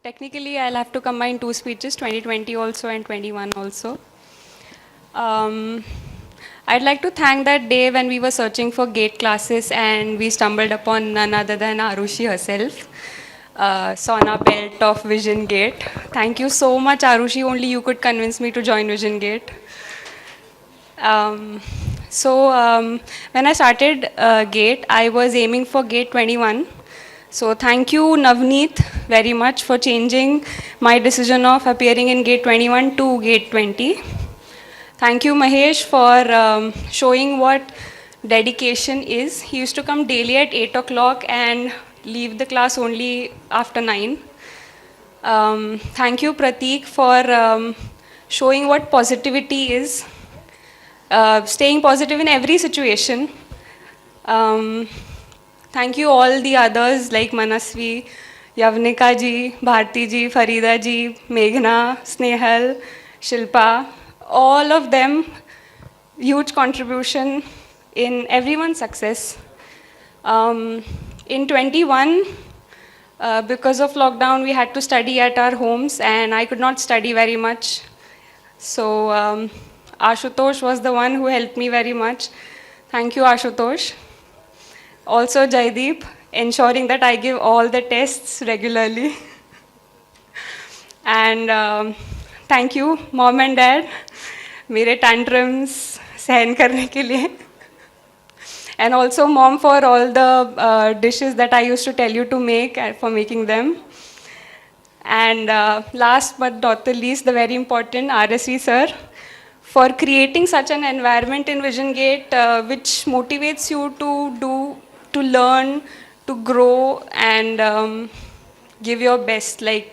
technically, I'll have to combine two speeches, 2020 also and 21 also. Um, I'd like to thank that day when we were searching for gate classes and we stumbled upon none other than Arushi herself, Sona Belt of Vision Gate. Thank you so much, Arushi. Only you could convince me to join Vision Gate. Um, so when I started GATE, I was aiming for GATE 21. So thank you, Navneet, very much for changing my decision of appearing in GATE 21 to GATE 20. Thank you, Mahesh, for showing what dedication is. He used to come daily at 8 o'clock and leave the class only after 9. Thank you, Prateek, for showing what positivity is, staying positive in every situation. Um, Thank you all the others like Manasvi, Yavnika ji, Bharti ji, Farida ji, Meghna, Snehal, Shilpa, all of them, huge contribution in everyone's success. In 21, because of lockdown, we had to study at our homes and I could not study very much. So Ashutosh was the one who helped me very much. Thank you, Ashutosh. Also, Jaideep, ensuring that I give all the tests regularly. And thank you, mom and dad, मेरे tantrums सहन करने के लिए. And also mom for all the dishes that I used to tell you to make and for making them. And last but not the least, the very important RSV sir, for creating such an environment in Vision Gate which motivates you to learn, to grow, and give your best, like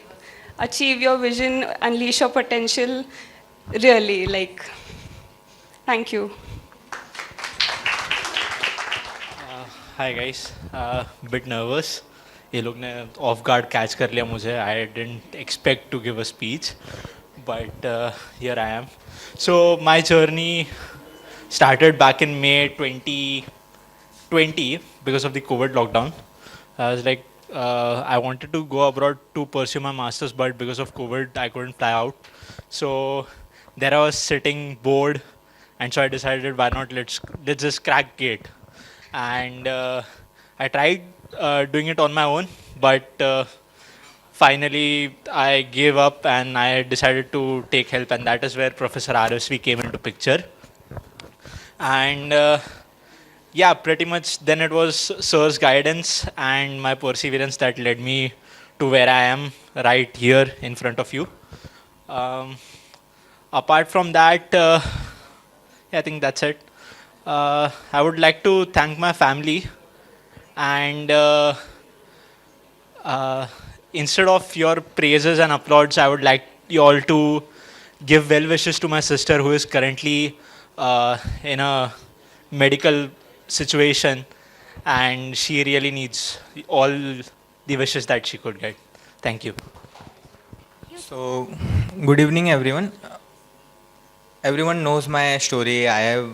achieve your vision, unleash your potential, really, like, thank you. Hi guys bit nervous ये लोग ने off guard catch कर लिया मुझे I didn't expect to give a speech but here I am so my journey started back in May 2020 because of the COVID lockdown. I was like, I wanted to go abroad to pursue my masters, but because of COVID, I couldn't fly out. So there I was sitting bored, and so I decided, why not let's just crack gate. And I tried doing it on my own, but finally I gave up and I decided to take help, and that is where Professor RSV came into picture. And yeah, pretty much then it was Sir's guidance and my perseverance that led me to where I am right here in front of you. Apart from that, yeah, I think that's it. I would like to thank my family, and instead of your praises and applauds, I would like you all to give well wishes to my sister who is currently in a medical situation, and she really needs all the wishes that she could get. Thank you. So, good evening, everyone. Everyone knows my story. I have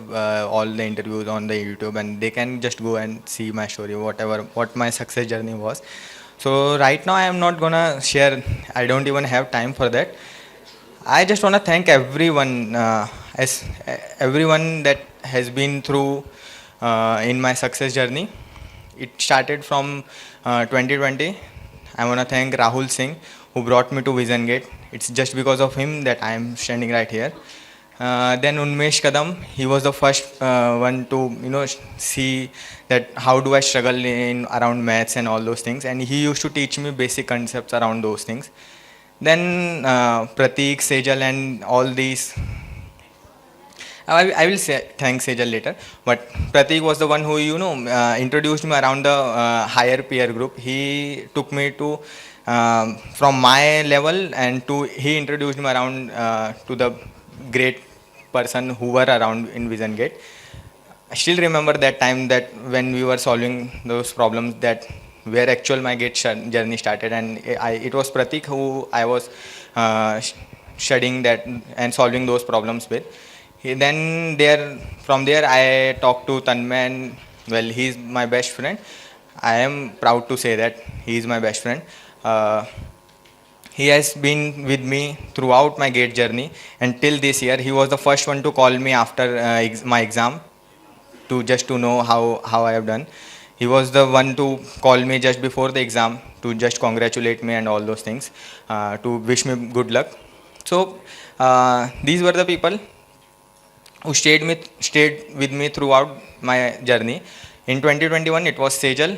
all the interviews on the YouTube, and they can just go and see my story, what my success journey was. So right now, I am not gonna share. I don't even have time for that. I just wanna thank everyone, everyone that has been through in my success journey. It started from 2020. I wanna thank Rahul Singh who brought me to Vision Gate. It's just because of him that I am standing right here. Then Unmesh Kadam, he was the first one to see that how do I struggle in around maths and all those things, and he used to teach me basic concepts around those things. Then Prateek, Sejal, and all these. I will say thank Sejal later, but Prateek was the one who introduced me around the higher peer group. He took me to from my level, and he introduced me around to the great person who were around in Vision Gate. I still remember that time that when we were solving those problems that where actual my gate journey started, and it was Pratik who I was studying that and solving those problems with. Then from there I talked to Tanmay, and well, he's my best friend. I am proud to say that he is my best friend. he has been with me throughout my GATE journey, and till this year he was the first one to call me after my exam to just to know how I have done. He was the one to call me just before the exam to just congratulate me and all those things, to wish me good luck. So these were the people who stayed with me throughout my journey. In 2021, it was Sejal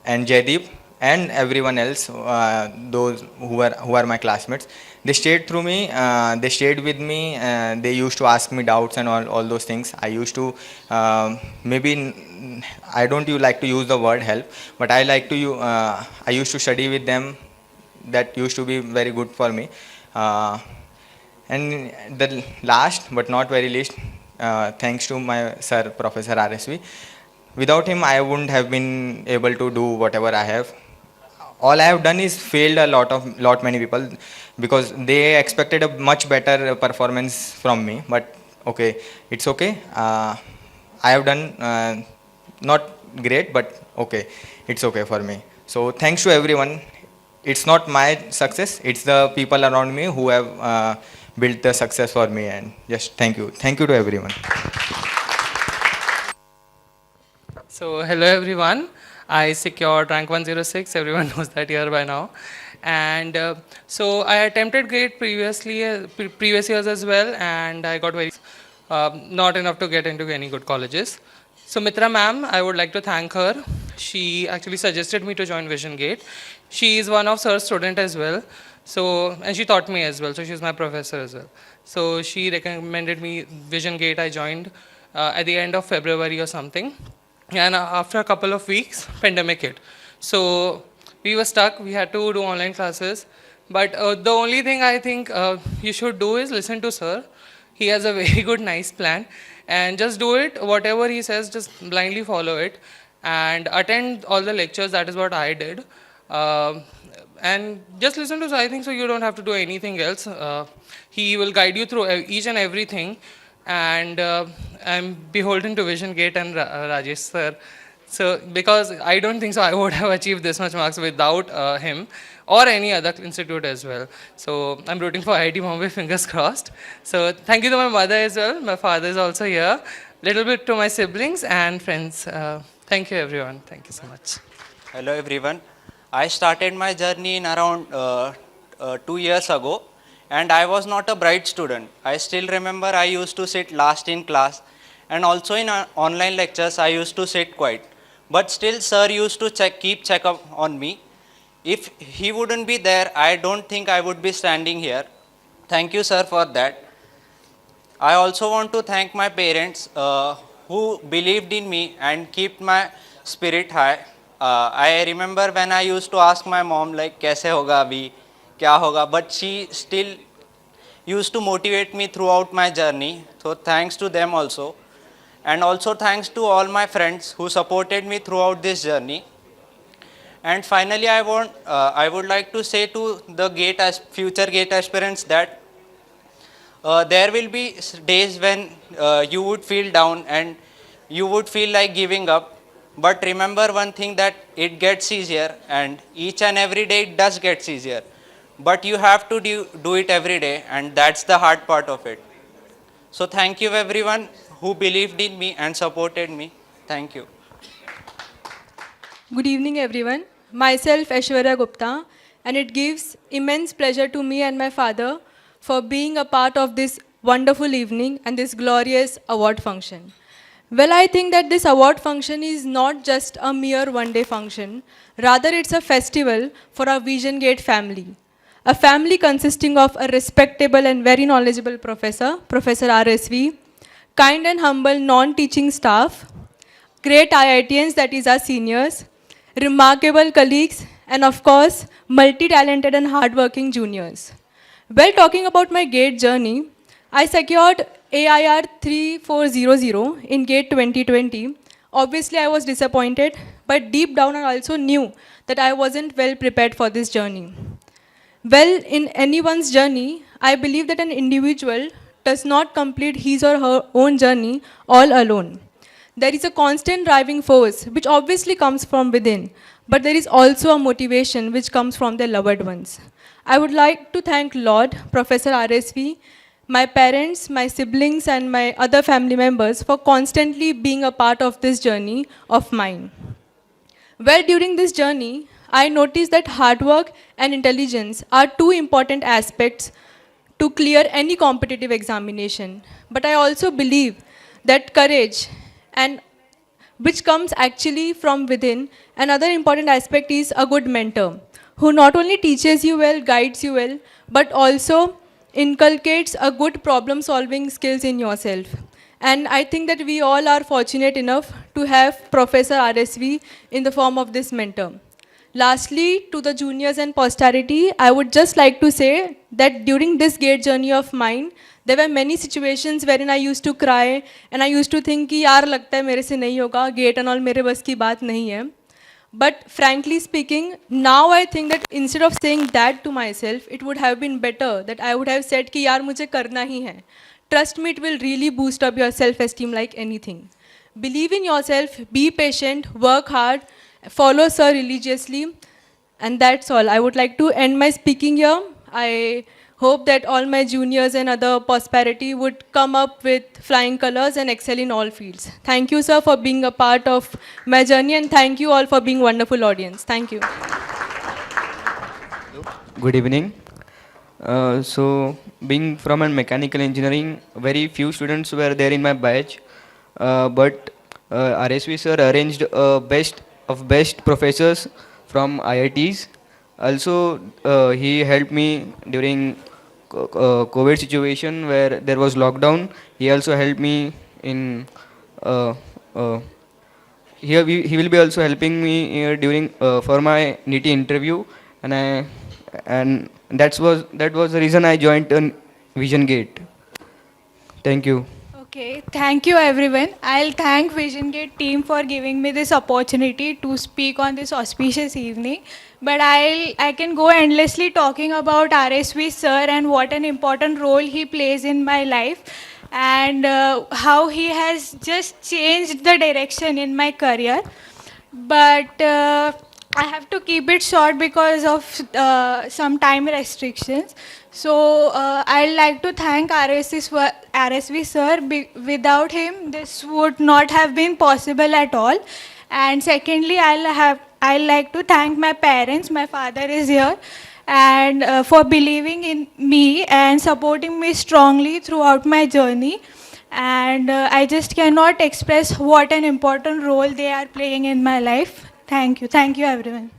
and Jaideep and everyone else, those who are my classmates. They stayed through me. They stayed with me. They used to ask me doubts and all those things. I used to I don't like to use the word help, but I like to I used to study with them. That used to be very good for me. And the last but not very least, thanks to my sir, Professor RSV. Without him, I wouldn't have been able to do whatever I have. All I have done is failed lot many people because they expected a much better performance from me. But okay, it's okay. I have done not great, but okay, it's okay for me. So thanks to everyone. It's not my success, it's the people around me who have built the success for me, and just thank you to everyone. So, hello everyone. I secured rank 106. Everyone knows that year by now. And so I attempted GATE previous years as well, and I got very not enough to get into any good colleges. So Mitra ma'am, I would like to thank her. She actually suggested me to join Vision Gate. She is one of sir's student as well. So, and she taught me as well. So she's my professor as well. So she recommended me Vision Gate. I joined at the end of February or something. And after a couple of weeks, pandemic hit. So we were stuck. We had to do online classes. But the only thing I think you should do is listen to sir. He has a very good, nice plan. And just do it. Whatever he says, just blindly follow it. And attend all the lectures. That is what I did. And just listen to sir. I think so you don't have to do anything else. He will guide you through each and everything. And I'm beholden to Vision Gate and Rajesh sir. So, because I don't think so I would have achieved this much marks without him or any other institute as well. So, I'm rooting for IIT Bombay, fingers crossed. So, thank you to my mother as well. My father is also here. Little bit to my siblings and friends. Thank you everyone. Thank you so much. Hello everyone. I started my journey in around 2 years ago, and I was not a bright student. I still remember I used to sit last in class, and also in online lectures I used to sit quiet. But still sir used to keep check up on me. If he wouldn't be there, I don't think I would be standing here. Thank you sir for that. I also want to thank my parents who believed in me and kept my spirit high. I remember when I used to ask my mom like kaise hoga abhi, kya hoga, but she still used to motivate me throughout my journey. So thanks to them also. And also thanks to all my friends who supported me throughout this journey. And finally, I would like to say to the future GATE aspirants that there will be days when you would feel down and you would feel like giving up. But remember one thing, that it gets easier, and each and every day it does get easier. But you have to do it every day, and that's the hard part of it. So thank you everyone who believed in me and supported me. Thank you. Good evening, everyone. Myself, Aishwarya Gupta, and it gives immense pleasure to me and my father for being a part of this wonderful evening and this glorious award function. Well, I think that this award function is not just a mere one-day function. Rather, it's a festival for our Vision Gate family. A family consisting of a respectable and very knowledgeable professor, Professor RSV, kind and humble non-teaching staff, great IITians, that is our seniors, remarkable colleagues, and of course, multi-talented and hardworking juniors. Well, talking about my GATE journey, I secured AIR 3400 in GATE 2020. Obviously, I was disappointed, but deep down I also knew that I wasn't well prepared for this journey. Well, in anyone's journey, I believe that an individual does not complete his or her own journey all alone. There is a constant driving force which obviously comes from within, but there is also a motivation which comes from their loved ones. I would like to thank Lord, Professor RSV, my parents, my siblings, and my other family members for constantly being a part of this journey of mine. Well, during this journey, I noticed that hard work and intelligence are two important aspects to clear any competitive examination. But I also believe that courage and which comes actually from within. Another important aspect is a good mentor who not only teaches you well, guides you well, but also inculcates a good problem solving skills in yourself. And I think that we all are fortunate enough to have Professor RSV in the form of this mentor. Lastly, to the juniors and posterity, I would just like to say that during this GATE journey of mine, there were many situations wherein I used to cry and I used to think कि यार लगता है मेरे से नहीं होगा, GATE and all मेरे बस की बात नहीं है. But frankly speaking, now I think that instead of saying that to myself, it would have been better that I would have said कि यार मुझे करना ही है. Trust me, it will really boost up your self-esteem like anything. Believe in yourself, be patient, work hard, follow Sir religiously, and that's all. I would like to end my speaking here. I hope that all my juniors and other prosperity would come up with flying colors and excel in all fields. Thank you, sir, for being a part of my journey, and thank you all for being wonderful audience. Thank you. Good evening. Being from a mechanical engineering, very few students were there in my batch, but RSV sir arranged a best professors from IITs. Also, he helped me during COVID situation where there was lockdown. He also helped me in. He will be also helping me during for my NITI interview, and that was the reason I joined Vision Gate. Thank you. Okay, thank you everyone. I'll thank Vision Gate team for giving me this opportunity to speak on this auspicious evening. But I can go endlessly talking about RSV sir and what an important role he plays in my life, and how he has just changed the direction in my career. But I have to keep it short because of some time restrictions. So I'd like to thank RSV sir. Without him, this would not have been possible at all. And secondly, I'd like to thank my parents. My father is here, and for believing in me and supporting me strongly throughout my journey. And I just cannot express what an important role they are playing in my life. Thank you everyone.